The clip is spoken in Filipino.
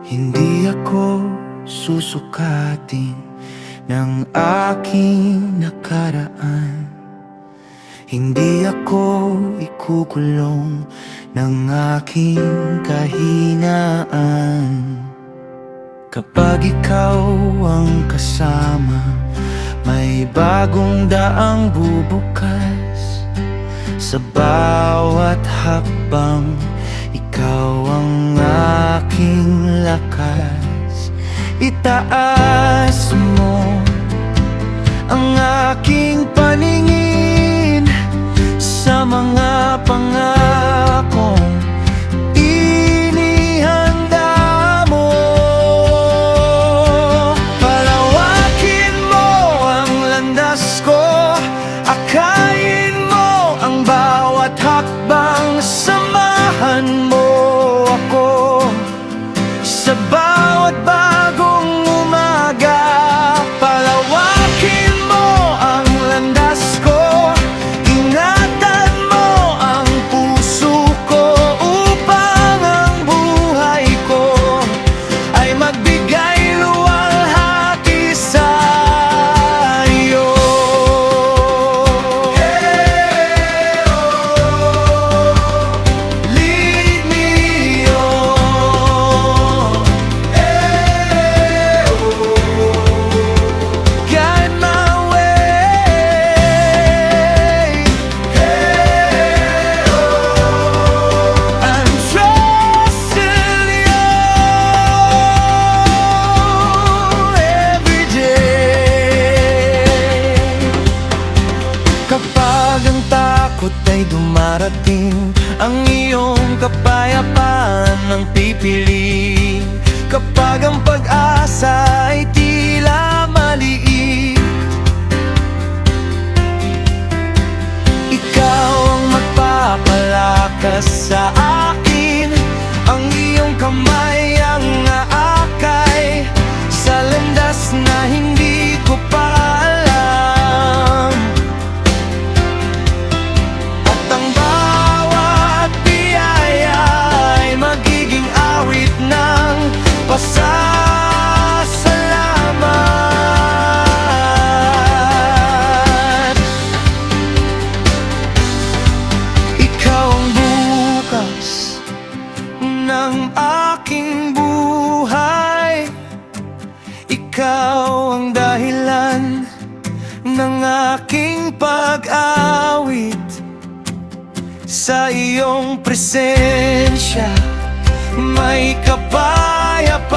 Hindi ako susukatin ng aking nakaraan. Hindi ako ikukulong ng aking kahinaan. Kapag ikaw ang kasama, may bagong daang bubukas. Sa bawat hakbang, ikaw ang aking lakas. Itaas mo ang aking paningin sa mga pangakong inihanda mo. Palawakin mo ang landas ko, akayin mo ang bawat hakbang. Samahan mo ako sa bawat bagong umaga. Palawakin mo ang landas ko, ingatan mo ang puso ko, upang ang buhay ko ay magbigay luwalhati sa iyo. Lead me on, guide my way. I'm trusting you every day. Kapag ang takot ay dumarating, ang iyong kapayapaan ang pipiliin. Kapag ang pag-asa ay tila maliit, ikaw ang magpapalakas sa akin. Ang iyong kamay ang aakay sa landas na hindi ko pa alam. At ang bawat biyaya ay magiging awit ng pasasalamat. Ikaw ang bukas ng aking buhay. Ikaw ang dahilan ng aking pag-awit. Sa iyong presensya may kapayapaan.